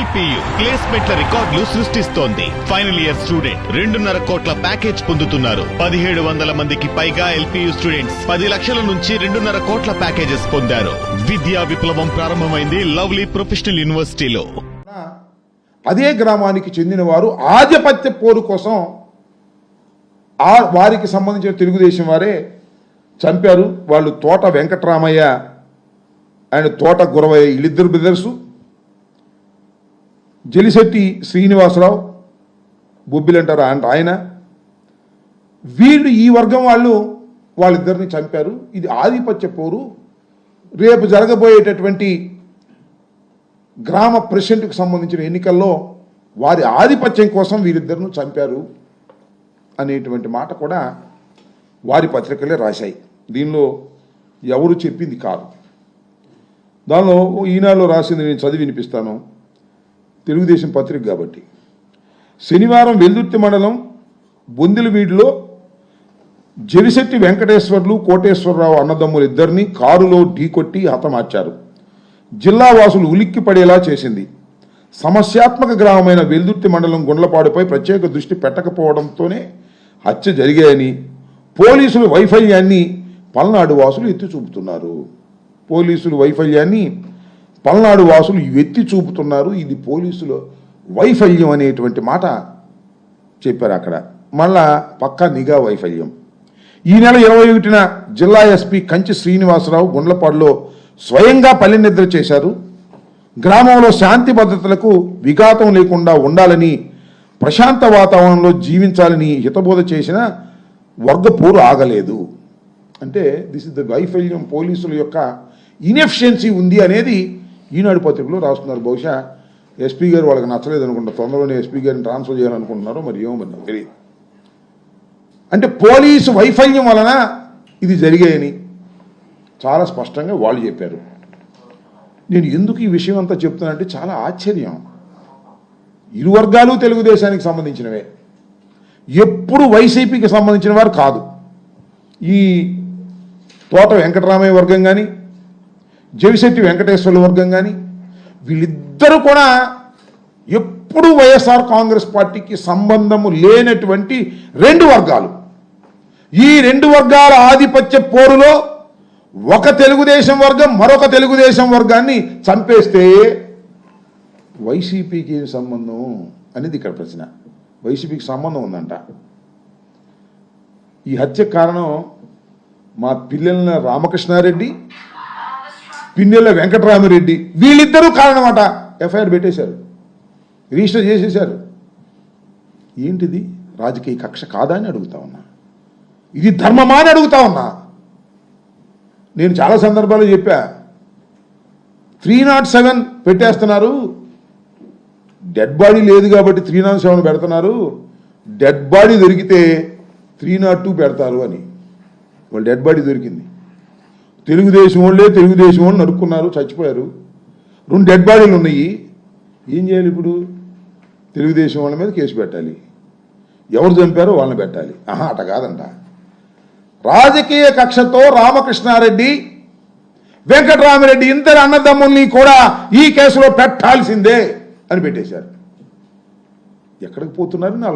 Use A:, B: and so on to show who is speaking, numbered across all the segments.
A: LPU ప్లేస్మెంట్ల రికార్డులు సృష్టిస్తోంది. Final year student 2.5 కోట్ల ప్యాకేజ్ పొందుతున్నారు. 1700 మందికి పైగా ఎల్పియు స్టూడెంట్స్ 10 లక్షల నుంచి 2.5 కోట్ల ప్యాకేజెస్ పొందారు. విద్యా విప్లవం ప్రారంభమైంది లవ్లీ ప్రొఫెషనల్ యూనివర్సిటీలో.
B: అదే గ్రామానికి చెందిన వారు ఆధిపత్య పోరు కోసం వారికి సంబంధించిన తెలుగుదేశం వారే చంపారు. వాళ్ళు తోట వెంకటరామయ్య అండ్ తోట గురవయ్య వీళ్ళిద్దరు బ్రదర్సు, జలిశెట్టి శ్రీనివాసరావు బొబ్బిలంటారు ఆయన. వీళ్ళు ఈ వర్గం వాళ్ళిద్దరిని చంపారు. ఇది ఆధిపత్య పోరు. రేపు జరగబోయేటటువంటి గ్రామ ప్రెసిడెంట్కి సంబంధించిన ఎన్నికల్లో వారి ఆధిపత్యం కోసం వీరిద్దరిని చంపారు అనేటువంటి మాట కూడా వారి పత్రికలే రాశాయి. దీనిలో ఎవరు చెప్పింది కాదు. దానిలో ఈనాడులో రాసింది నేను చదివి వినిపిస్తాను, తెలుగుదేశం పత్రిక కాబట్టి. శనివారం వెల్దుర్తి మండలం బొందిలవీడిలో జరిశెట్టి వెంకటేశ్వర్లు కోటేశ్వరరావు అన్నదమ్ములు ఇద్దరిని కారులో ఢీకొట్టి హతమార్చారు. జిల్లా వాసులు ఉలిక్కి పడేలా చేసింది. సమస్యాత్మక గ్రామమైన వెల్దుర్తి మండలం గుండ్లపాడుపై ప్రత్యేక దృష్టి పెట్టకపోవడంతోనే హత్య జరిగాయని పోలీసులు వైఫల్యాన్ని పల్నాడు వాసులు ఎత్తి చూపుతున్నారు. ఇది పోలీసుల వైఫల్యం అనేటువంటి మాట చెప్పారు అక్కడ. మళ్ళా పక్కా నిఘా వైఫల్యం. ఈ నెల 21న జిల్లా ఎస్పీ కంచి శ్రీనివాసరావు గుండ్లపాడులో స్వయంగా పల్లె నిద్ర చేశారు. గ్రామంలో శాంతి భద్రతలకు విఘాతం లేకుండా ఉండాలని, ప్రశాంత వాతావరణంలో జీవించాలని హితబోధ చేసిన వర్గ పోరు ఆగలేదు. అంటే దిస్ ఇస్ ద వైఫల్యం, పోలీసుల యొక్క ఇన్ఎఫిషియన్సీ ఉంది అనేది ఈనాడు పత్రికలో రాస్తున్నారు. బహుశా ఎస్పీ గారు వాళ్ళకి నచ్చలేదు అనుకుంటా, తొందరలోనే ఎస్పీ గారిని ట్రాన్స్ఫర్ చేయాలనుకుంటున్నారో మరి ఏమో నాకు తెలియదు. అంటే పోలీసు వైఫల్యం వలన ఇది జరిగాయని చాలా స్పష్టంగా వాళ్ళు చెప్పారు. నేను ఎందుకు ఈ విషయం అంతా చెప్తున్నానంటే చాలా ఆశ్చర్యం. ఇరు వర్గాలు తెలుగుదేశానికి సంబంధించినవే, ఎప్పుడు వైసీపీకి సంబంధించిన వారు కాదు. ఈ తోట వెంకటరామయ్య వర్గం కానీ జవిశెట్టి వెంకటేశ్వర్ల వర్గం కానీ వీళ్ళిద్దరూ కూడా ఎప్పుడు వైఎస్ఆర్ కాంగ్రెస్ పార్టీకి సంబంధము లేనటువంటి రెండు వర్గాలు. ఈ రెండు వర్గాల ఆధిపత్య పోరులో ఒక తెలుగుదేశం వర్గం మరొక తెలుగుదేశం వర్గాన్ని చంపేస్తే వైసీపీకి ఏం సంబంధం అనేది ఇక్కడ ప్రశ్న. వైసీపీకి సంబంధం ఉందంట. ఈ హత్య కారణం మా పిల్లల రామకృష్ణారెడ్డి, పిన్నెల వెంకటరామిరెడ్డి వీళ్ళిద్దరూ కారణం అట. ఎఫ్ఐఆర్ పెట్టేశారు, రిజిస్టర్ చేసేశారు. ఏంటిది? రాజకీయ కక్ష కాదా అని అడుగుతా ఉన్నా. ఇది ధర్మమా అని అడుగుతా ఉన్నా. నేను చాలా సందర్భాలు చెప్పా, 307 పెట్టేస్తున్నారు. డెడ్ బాడీ లేదు కాబట్టి 307 పెడుతున్నారు. డెడ్ బాడీ దొరికితే 302 పెడతారు అని. వాళ్ళు డెడ్ బాడీ దొరికింది. తెలుగుదేశం వాళ్ళు నరుక్కున్నారు, చచ్చిపోయారు. 2 డెడ్ బాడీలు ఉన్నాయి. ఏం చేయాలి ఇప్పుడు? తెలుగుదేశం వాళ్ళ మీద కేసు పెట్టాలి, ఎవరు చంపారో వాళ్ళని పెట్టాలి. అట కాదంట. రాజకీయ కక్షతో రామకృష్ణారెడ్డి, వెంకటరామిరెడ్డి ఇద్దరు అన్నదమ్ముల్ని కూడా ఈ కేసులో పెట్టాల్సిందే అని పెట్టేశారు. ఎక్కడికి పోతున్నారని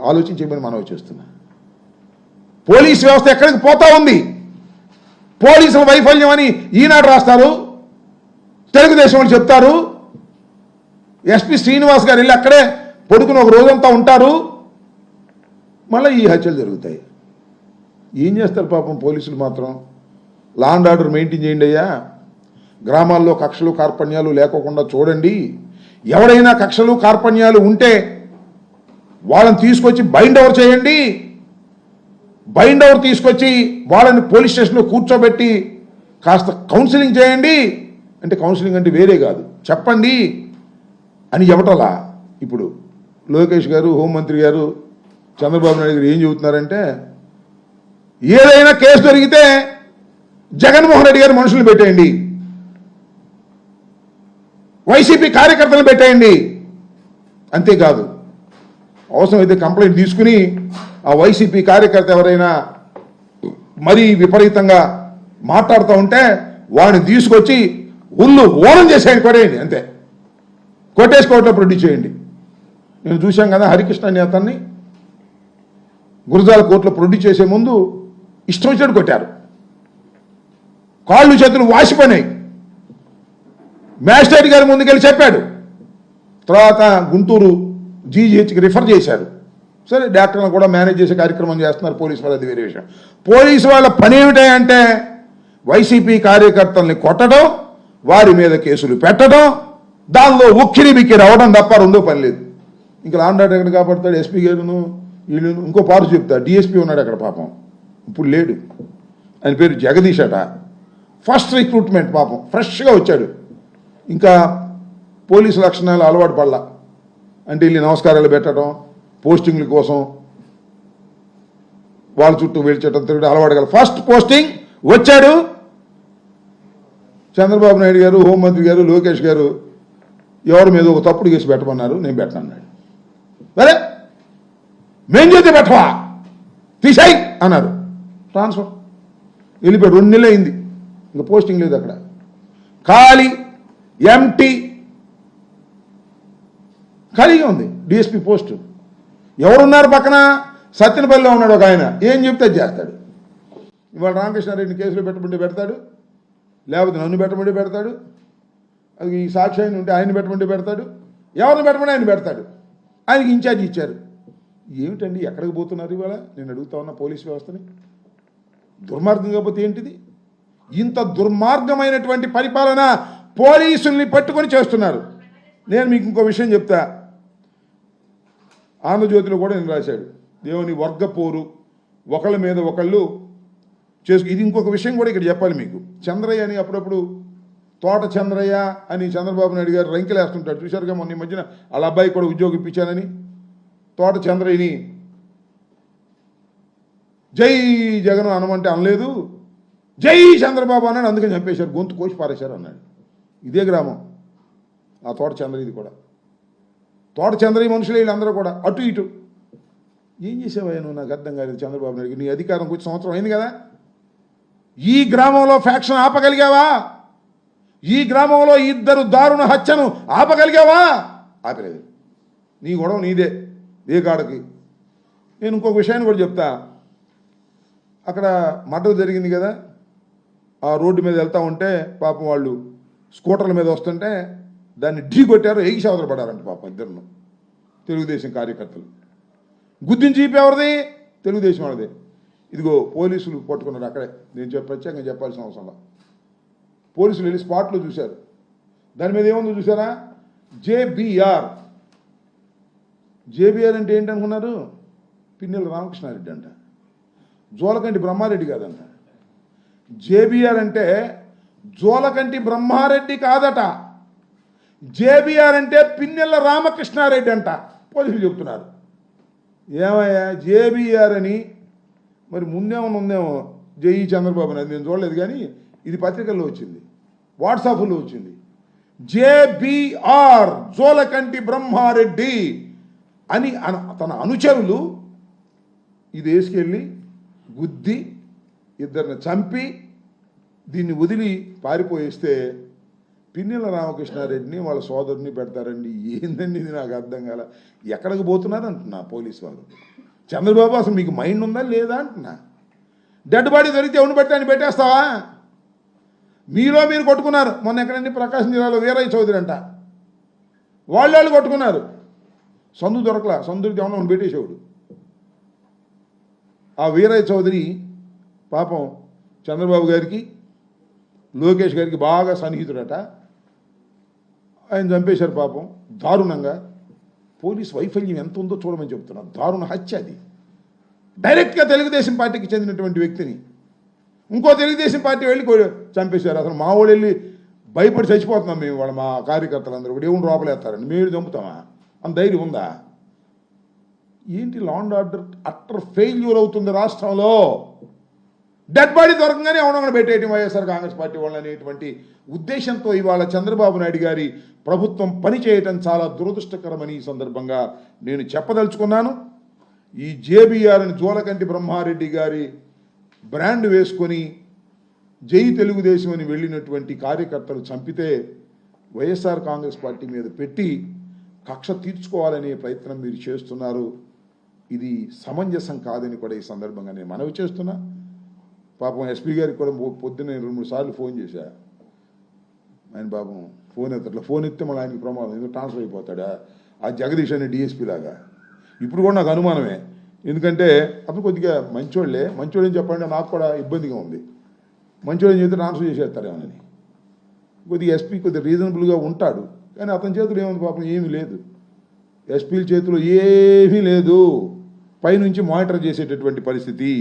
B: ఆలోచించేమని మనం చేస్తున్నా. పోలీస్ వ్యవస్థ ఎక్కడికి పోతా ఉంది? పోలీసుల వైఫల్యం అని ఈనాడు రాస్తారు, తెలుగుదేశం వాళ్ళు చెప్తారు. ఎస్పీ శ్రీనివాస్ గారు వెళ్ళి అక్కడే పొడుకుని ఒక రోజంతా ఉంటారు, మళ్ళీ ఈ హత్యలు జరుగుతాయి. ఏం చేస్తారు పాపం పోలీసులు మాత్రం? లా అండ్ ఆర్డర్ మెయింటైన్ చేయండి అయ్యా, గ్రామాల్లో కక్షలు కార్పణ్యాలు లేకోకుండా చూడండి. ఎవరైనా కక్షలు కార్పణ్యాలు ఉంటే వాళ్ళని తీసుకొచ్చి బైండ్ ఓవర్ చేయండి. బైండ్ ఓవర్ తీసుకొచ్చి వాళ్ళని పోలీస్ స్టేషన్లో కూర్చోబెట్టి కాస్త కౌన్సిలింగ్ చేయండి. అంటే కౌన్సిలింగ్ అంటే వేరే కాదు, చెప్పండి అని చెప్పటలా. ఇప్పుడు లోకేష్ గారు, హోంమంత్రి గారు, చంద్రబాబు నాయుడు గారు ఏం చెబుతున్నారంటే, ఏదైనా కేసు దొరికితే జగన్మోహన్ రెడ్డి గారు మనుషులు పెట్టేయండి, వైసీపీ కార్యకర్తలు పెట్టేయండి. అంతేకాదు, అవసరమైతే కంప్లైంట్ తీసుకుని ఆ వైసీపీ కార్యకర్త ఎవరైనా మరీ విపరీతంగా మాట్లాడుతూ ఉంటే వాడిని తీసుకొచ్చి ఓనం చేసేయండి, పడేయండి. అంతే. కొట్టేసి కోర్టులో ప్రొడ్యూస్ చేయండి. నేను చూశాం కదా హరికృష్ణ అనే అతన్ని గురజాల కోర్టులో ప్రొడ్యూస్ చేసే ముందు ఇష్టం వచ్చినట్టు కొట్టారు, కాళ్ళు చేతులు వాసిపోయినాయి. మ్యాజిస్ట్రేట్ గారి ముందుకెళ్ళి చెప్పాడు, తర్వాత గుంటూరు జీజీహెచ్కి రిఫర్ చేశారు. సరే డాక్టర్లను కూడా మేనేజ్ చేసే కార్యక్రమం చేస్తున్నారు పోలీసు వాళ్ళు, అది వేరే విషయం. పోలీసు వాళ్ళ పని ఏమిటంటే వైసీపీ కార్యకర్తల్ని కొట్టడం, వారి మీద కేసులు పెట్టడం, దానిలో ఉక్కిరి బిక్కిరి అవ్వడం తప్ప రెండో పని లేదు. ఇంకా లాండాడు ఎక్కడ కాపాడుతాడు? ఎస్పీ గారును వీళ్ళను. ఇంకో పారు చెప్తా, డిఎస్పీ ఉన్నాడు అక్కడ పాపం, ఇప్పుడు లేడు. ఆయన పేరు జగదీష్ అట. ఫస్ట్ రిక్రూట్మెంట్ పాపం, ఫ్రెష్గా వచ్చాడు. ఇంకా పోలీసు లక్షణాలు అలవాటు పడలా. అంటే వీళ్ళు నమస్కారాలు పెట్టడం, పోస్టింగ్ల కోసం వాళ్ళ చుట్టూ వేల్చడం తిరగడం అలవాటు కదా. ఫస్ట్ పోస్టింగ్ వచ్చాడు. చంద్రబాబు నాయుడు గారు, హోంమంత్రి గారు, లోకేష్ గారు ఎవరి మీద ఒక తప్పుడు కేసు పెట్టమన్నారు, నేను పెట్టనన్నాడు. సరే మేం చేస్తే పెట్టవా, తీసాయి అన్నారు. ట్రాన్స్ఫర్ వెళ్ళిపోయాడు. 2 నెలలు అయింది, ఇంకా పోస్టింగ్ లేదు అక్కడ. ఖాళీ ఎంటీ ఖాళీగా ఉంది డిఎస్పీ పోస్టు. ఎవరున్నారు పక్కన? సత్యనపల్లిలో ఉన్నాడు ఒక ఆయన, ఏం చెప్తే చేస్తాడు. ఇవాళ రామకృష్ణారెడ్డిని కేసులో పెట్టమంటే పెడతాడు, లేకపోతే నన్ను పెట్టమంటే పెడతాడు, అది ఈ సాక్షి ఆయన ఉంటే ఆయన పెట్టమంటే పెడతాడు, ఎవరిని పెట్టమని ఆయన పెడతాడు. ఆయనకి ఇన్ఛార్జ్ ఇచ్చారు. ఏమిటండి ఎక్కడికి పోతున్నారు ఇవాళ? నేను అడుగుతా ఉన్నా పోలీస్ వ్యవస్థని. దుర్మార్గం కాకపోతే ఏంటిది? ఇంత దుర్మార్గమైనటువంటి పరిపాలన పోలీసుల్ని పట్టుకొని చేస్తున్నారు. నేను మీకు ఇంకో విషయం చెప్తా, ఆంధ్రజ్యోతిలో కూడా నేను రాశాడు, దేవుని వర్గపోరు, ఒకళ్ళ మీద ఒకళ్ళు ఇది ఇంకొక విషయం కూడా ఇక్కడ చెప్పాలి మీకు. చంద్రయ్య అని అప్పుడప్పుడు తోట చంద్రయ్య అని చంద్రబాబు నాయుడు గారు రంకెలు వేస్తుంటాడు, చూశారుగా. మొన్న ఈ మధ్యన వాళ్ళ అబ్బాయి కూడా ఉద్యోగం ఇప్పించానని తోట చంద్రయ్యని జై జగన్ అనమంటే అనలేదు, జై చంద్రబాబు అన్నాడు, అందుకని చంపేశారు, గొంతు కోసి పారేశారు అన్నాడు. ఇదే గ్రామం ఆ తోట చంద్రయ్యది కూడా. తోట చంద్రయ్య మనుషులే వీళ్ళందరూ కూడా అటు ఇటు. ఏం చేసావయ్యా నువ్వు? నాకు అర్థం కాలేదు. చంద్రబాబు నాయుడు నీ అధికారం కొంచెం సంవత్సరం అయింది కదా, ఈ గ్రామంలో ఫ్యాక్షన్ ఆపగలిగావా? ఈ గ్రామంలో 2 దారుణ హత్యను ఆపగలిగావా? ఆపలేదు. నీ గొడవ నీదే ఏ కాడకి. నేను ఇంకొక విషయాన్ని కూడా చెప్తా. అక్కడ మర్డర్ జరిగింది కదా, ఆ రోడ్డు మీద వెళ్తూ ఉంటే పాపం వాళ్ళు స్కూటర్ల మీద వస్తుంటే దాన్ని ఢీ కొట్టారు, ఎగిసి అవతల పడారంట పాపం ఇద్దరును. తెలుగుదేశం కార్యకర్తలు గుద్దించి ఎవరిది? తెలుగుదేశం వాళ్ళదే. ఇదిగో పోలీసులు పట్టుకున్నారు అక్కడే. నేను ప్రత్యేకంగా చెప్పాల్సిన అవసరం. పోలీసులు వెళ్ళి స్పాట్లో చూశారు. దాని మీద ఏముందో చూసారా? జేబీఆర్. జేబీఆర్ అంటే ఏంటనుకున్నారు? పిన్నెల రామకృష్ణారెడ్డి అంట, జోలకంటి బ్రహ్మారెడ్డి కాదంట. జేబీఆర్ అంటే జోలకంటి బ్రహ్మారెడ్డి కాదట, జేబీఆర్ అంటే పిన్నెల రామకృష్ణారెడ్డి అంట. పోలీసులు చెప్తున్నారు. ఏమయ్యా జేబీఆర్ అని? మరి ముందేమో ఉందేమో జేఈ చంద్రబాబు నాయుడు, నేను చూడలేదు కానీ ఇది పత్రికల్లో వచ్చింది, వాట్సాప్లో వచ్చింది. జేబీఆర్ జోలకంటి బ్రహ్మారెడ్డి అని తన అనుచరులు ఇది వేసుకెళ్ళి గుద్ది 2 చంపి దీన్ని వదిలి పారిపోయిస్తే పిన్నెల రామకృష్ణారెడ్డిని వాళ్ళ సోదరుని పెడతారండి. ఏందండి ఇది? నాకు అర్థం కాల. ఎక్కడికి పోతున్నారు అంటున్నా పోలీసు వాళ్ళు. చంద్రబాబు అసలు మీకు మైండ్ ఉందా లేదా అంటున్నా. డెడ్ బాడీ దొరికితే ఎవరిని పెట్టి అని పెట్టేస్తావా? మీలో మీరు కొట్టుకున్నారు. మొన్న ఎక్కడండి ప్రకాశం జిల్లాలో వీరయ్య చౌదరి అంట, వాళ్ళు కొట్టుకున్నారు. సందు దొరకలా, సందుకి ఏమన్నా పెట్టేసేవాడు. ఆ వీరయ్య చౌదరి పాపం చంద్రబాబు గారికి లోకేష్ గారికి బాగా సన్నిహితుడట. ఆయన చంపేశారు పాపం దారుణంగా. పోలీస్ వైఫల్యం ఎంత ఉందో చూడమని చెప్తున్నారు. దారుణ హత్య అది. డైరెక్ట్గా తెలుగుదేశం పార్టీకి చెందినటువంటి వ్యక్తిని ఇంకో తెలుగుదేశం పార్టీ వెళ్ళి చంపేశారు. అసలు మా వాళ్ళు వెళ్ళి భయపడి చచ్చిపోతున్నాం మేము. వాళ్ళ మా కార్యకర్తలందరూ కూడా ఏమి లోపలేస్తారండి, మేము చంపుతామా అంత ధైర్యం ఉందా? ఏంటి law and order utter failure అవుతుంది రాష్ట్రంలో. డెడ్ బాడీ దొరకంగానే ఎవడొకడు పెట్టేయటం వైఎస్ఆర్ కాంగ్రెస్ పార్టీ వాళ్ళని అనేటువంటి ఉద్దేశంతో ఇవాళ చంద్రబాబు నాయుడు గారి ప్రభుత్వం పనిచేయటం చాలా దురదృష్టకరమని ఈ సందర్భంగా నేను చెప్పదలుచుకున్నాను. ఈ జేబీఆర్ని జోలకంటి బ్రహ్మారెడ్డి గారి బ్రాండ్ వేసుకొని జై తెలుగుదేశం అని వెళ్ళినటువంటి కార్యకర్తలు చంపితే వైఎస్ఆర్ కాంగ్రెస్ పార్టీ మీద పెట్టి కక్ష తీర్చుకోవాలనే ప్రయత్నం మీరు చేస్తున్నారు. ఇది సమంజసం కాదని కూడా ఈ సందర్భంగా నేను మనవి చేస్తున్నా. పాపం ఎస్పీ గారికి కూడా పొద్దున్నే 2-3 సార్లు ఫోన్ చేశా. ఆయన పాపం ఫోన్ ఎత్తట్లా. ఫోన్ ఎత్తే మళ్ళీ ఆయనకి ప్రమాదం, ఎందుకు ట్రాన్స్ఫర్ అయిపోతాడా ఆ జగదీష్ అనే డిఎస్పీ లాగా. ఇప్పుడు కూడా నాకు అనుమానమే, ఎందుకంటే అతను కొద్దిగా మంచోళ్ళని చెప్పండి, నాకు కూడా ఇబ్బందిగా ఉంది. మంచోళ్ళని చెప్తే ట్రాన్స్ఫర్ చేసేస్తారేమోనని. కొద్దిగా ఎస్పీ కొద్దిగా రీజనబుల్గా ఉంటాడు, కానీ అతని చేతిలో ఏముంది పాపం, ఏమీ లేదు. ఎస్పీల చేతిలో ఏమీ లేదు. పైనుంచి మానిటర్ చేసేటటువంటి పరిస్థితి.